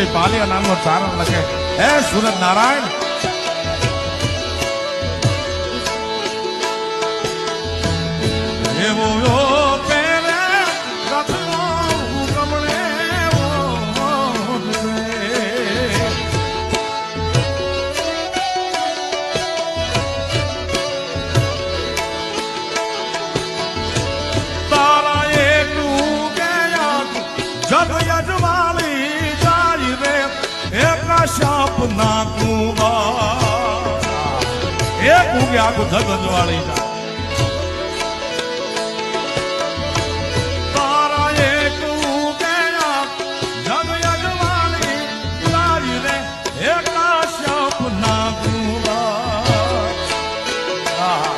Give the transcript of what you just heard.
ભાઈ પાલિયા નામનો ચારણ લખે હે સુરત નારાયણ એવો પેરે રથનો હુકમણે તારા એટલું ગયા જગ યજમાની જાય રે એકા શાપ ના કુવા એક ઉગે આખું જગ અજવાળી જાય